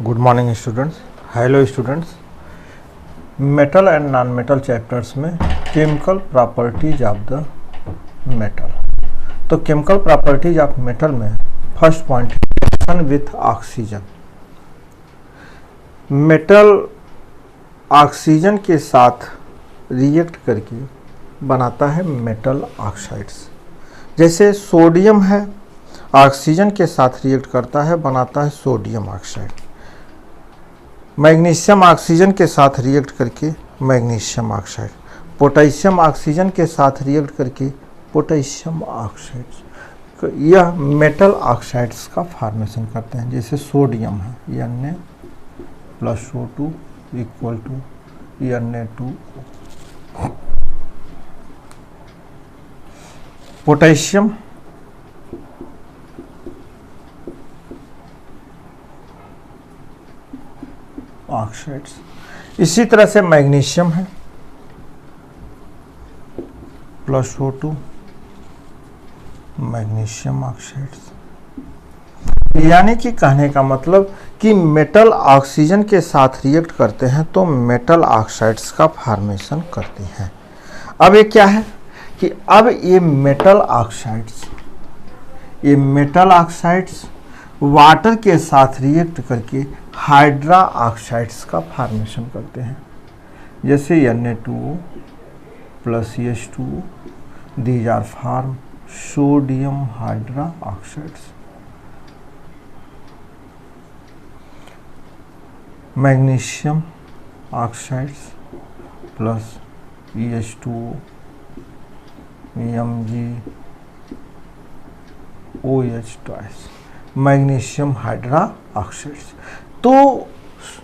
Good morning students. Hello students, metal and non metal chapters में chemical properties of the metal. तो chemical properties of metal में first point reaction with oxygen. Metal oxygen के साथ react करके बनाता है metal oxides. जैसे sodium है, ऑक्सीजन के साथ रिएक्ट करता है, बनाता है सोडियम ऑक्साइड। मैग्नीशियम ऑक्सीजन के साथ रिएक्ट करके मैग्नीशियम ऑक्साइड। पोटेशियम ऑक्सीजन के साथ रिएक्ट करके पोटेशियम ऑक्साइड। यह मेटल ऑक्साइड्स का फॉर्मेशन करते हैं। जैसे सोडियम है Na+O2 equal to Na2। Potassium oxides. इसी तरह से मैग्नीशियम है +O2 मैग्नीशियम ऑक्साइड्स। यानी कि कहने का मतलब कि मेटल ऑक्सीजन के साथ रिएक्ट करते हैं तो मेटल ऑक्साइड्स का फॉर्मेशन करते हैं। अब ये क्या है कि अब ये मेटल ऑक्साइड्स वाटर के साथ रिएक्ट करके हाइड्रा ऑक्साइड्स का फॉर्मेशन करते हैं। जैसे Na2O + H2O, these are form sodium hydroxides. Magnesium oxides + H2O MgOH, magnesium hydroxides. तो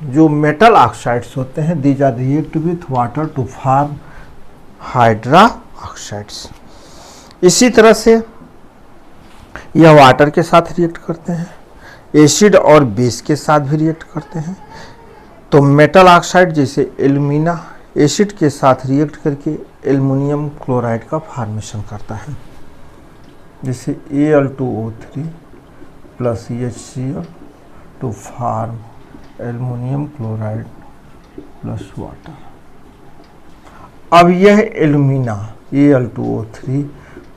जो मेटल ऑक्साइड्स होते हैं these are react with water to form hydroxides. इसी तरह से यह वाटर के साथ रिएक्ट करते हैं, एसिड और बेस के साथ भी रिएक्ट करते हैं। तो मेटल ऑक्साइड जैसे एल्यूमिना एसिड के साथ रिएक्ट करके एल्युमिनियम क्लोराइड का फॉर्मेशन करता है। जैसे Al2O3 + HCl to form aluminium chloride + water. अब यह एल्यूमिना Al2O3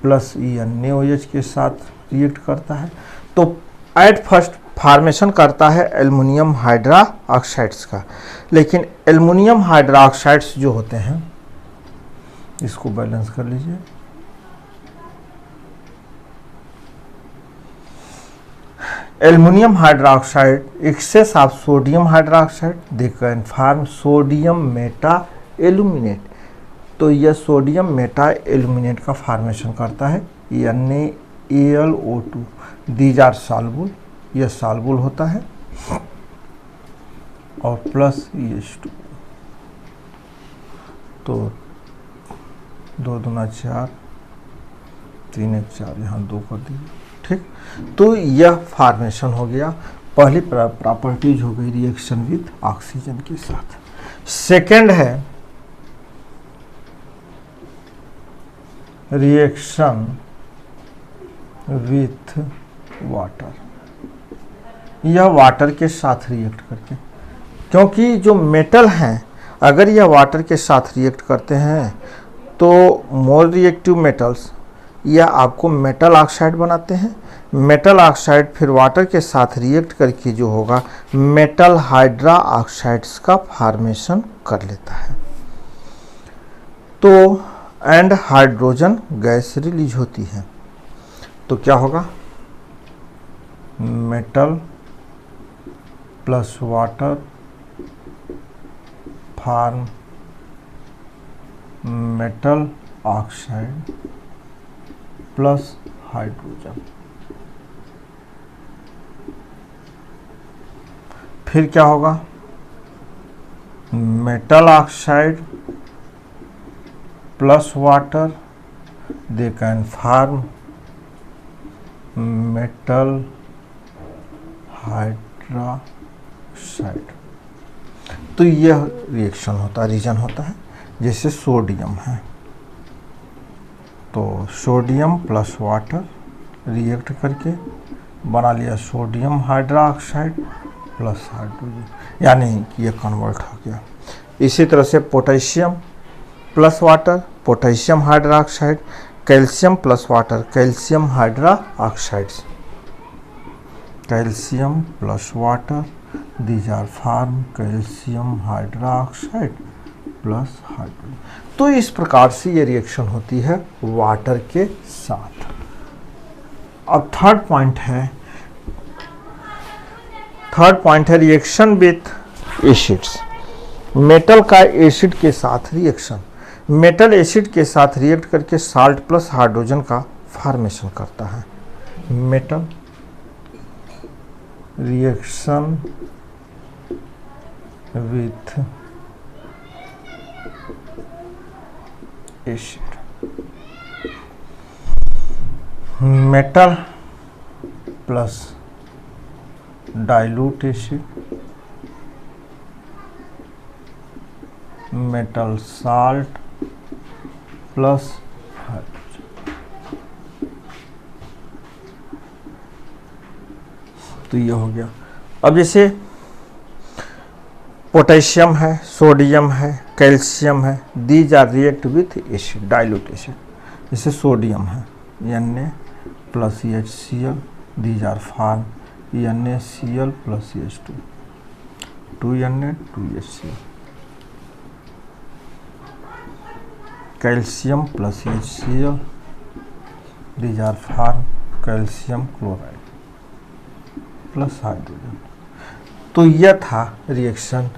+ NaOH के साथ रिएक्ट करता है तो एट फर्स्ट फॉर्मेशन करता है एल्युमिनियम हाइड्रा ऑक्साइड्स का। लेकिन एल्युमिनियम हाइड्रा ऑक्साइड्स जो होते हैं, इसको बैलेंस कर लीजिए, aluminium hydroxide excess of sodium hydroxide they can form sodium meta aluminate. तो यह सोडियम मेटा एल्यूमिनेट का फॉर्मेशन करता है NaAlO2। दीज आर सॉल्युबल, यह सॉल्युबल होता है, और + H2। तो 2 दूना 4, 3 1 4, यहाँ 2 कर दीजिए। ठीक, तो यह फॉर्मेशन हो गया। पहली प्रॉपर्टीज हो गई रिएक्शन विथ ऑक्सीजन के साथ। सेकंड है रिएक्शन विथ वाटर। यह वाटर के साथ रिएक्ट करके, क्योंकि जो मेटल हैं अगर यह वाटर के साथ रिएक्ट करते हैं तो मोर रिएक्टिव मेटल्स यह आपको मेटल ऑक्साइड बनाते हैं। मेटल ऑक्साइड फिर वाटर के साथ रिएक्ट करके जो होगा मेटल हाइड्रा ऑक्साइड्स का फॉर्मेशन कर लेता है। तो एंड हाइड्रोजन गैस रिलीज होती है। तो क्या होगा, metal + water form metal oxide + hydrogen. फिर क्या होगा, metal oxide + water they can form metal hydroxide. तो यह रिएक्शन होता है, रीजन होता है। जैसे सोडियम है तो सोडियम + वाटर रिएक्ट करके बना लिया सोडियम हाइड्रोक्साइड प्लस हाइड्रोजन, यानी कि ये कन्वर्ट हो गया। इसी तरह से potassium plus water, potassium hydroxide, calcium plus water, calcium hydroxides, calcium plus water, these are form calcium hydroxide plus hydrogen. तो इस प्रकार से ये रिएक्शन होती है वाटर के साथ। अब थर्ड पॉइंट है रिएक्शन विथ एसिड्स। मेटल का एसिड के साथ रिएक्शन, मेटल एसिड के साथ रिएक्ट करके साल्ट प्लस हाइड्रोजन का फॉर्मेशन करता है। Metal reaction with acid, metal plus dilute acid, metal salt plus hydrogen. तो ये हो गया। अब जैसे पोटेशियम है, सोडियम है, कैल्शियम है, these are react with acid, dilute acid. जैसे सोडियम है Na plus HCl, these are form NaCl plus H2, 2Na 2HCl। Calcium plus HCl, these are form calcium chloride plus hydrogen. तो यह था reaction.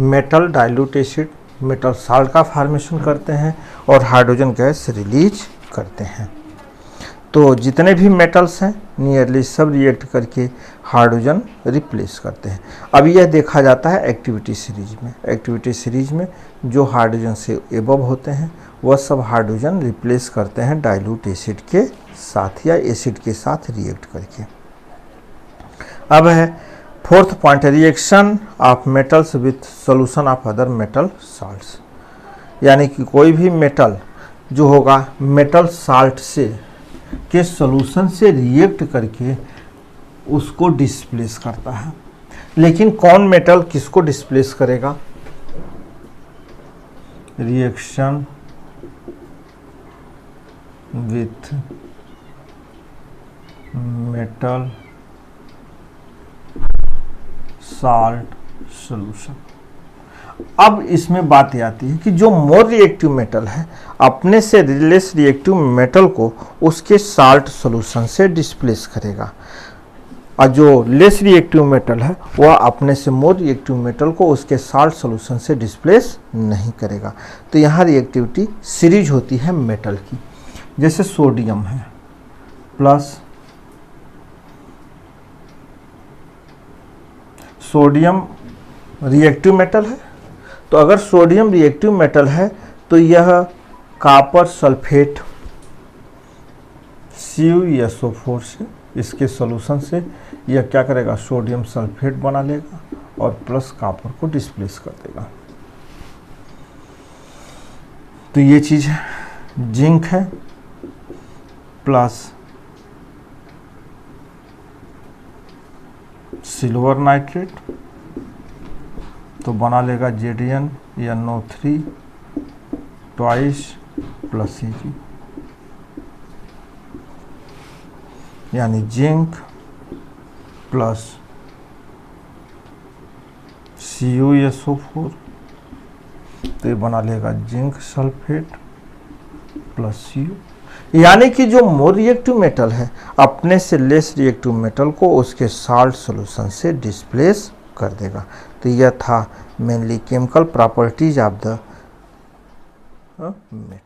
Metal dilute acid metal salt का formation करते हैं और hydrogen gas release करते हैं। तो जितने भी मेटल्स हैं नियरली सब रिएक्ट करके हाइड्रोजन रिप्लेस करते हैं। अब यह देखा जाता है एक्टिविटी सीरीज में। एक्टिविटी सीरीज में जो हाइड्रोजन से एबव होते हैं वह सब हाइड्रोजन रिप्लेस करते हैं डाइल्यूट एसिड के साथ या एसिड के साथ रिएक्ट करके। अब है fourth point, reaction of metals with solution of other metal salts. यानी कि कोई भी मेटल जो होगा मेटल साल्ट से के सॉल्यूशन से रिएक्ट करके उसको डिस्प्लेस करता है। लेकिन कौन मेटल किसको डिस्प्लेस करेगा? Reaction with metal salt solution. अब इसमें बात ये आती है कि जो मोर रिएक्टिव मेटल है अपने से लेस रिएक्टिव मेटल को उसके साल्ट सॉल्यूशन से डिस्प्लेस करेगा, और जो लेस रिएक्टिव मेटल है वह अपने से मोर रिएक्टिव मेटल को उसके साल्ट सॉल्यूशन से डिस्प्लेस नहीं करेगा। तो यहाँ रिएक्टिविटी सीरीज होती है मेटल की। जैसे सोडियम है प्लस सोडियम रिएक्टिव मेटल है, तो अगर सोडियम रिएक्टिव मेटल है तो यह कॉपर सल्फेट CuSO4 से इसके सॉल्यूशन से यह क्या करेगा, सोडियम सल्फेट बना लेगा और प्लस कॉपर को डिस्प्लेस कर देगा। तो ये चीज़ है। जिंक है प्लस सिल्वर नाइट्रेट तो बना लेगा ZnNO3 ट्वाइस प्लस Ag, यानी जिंक प्लस CuSO4 तो ये बना लेगा जिंक सल्फेट प्लस Cu। यानी कि जो मोर रिएक्टिव मेटल है अपने से लेस रिएक्टिव मेटल को उसके साल्ट सॉल्यूशन से डिस्प्लेस कर देगा। तो यह था mainly chemical properties of the metal.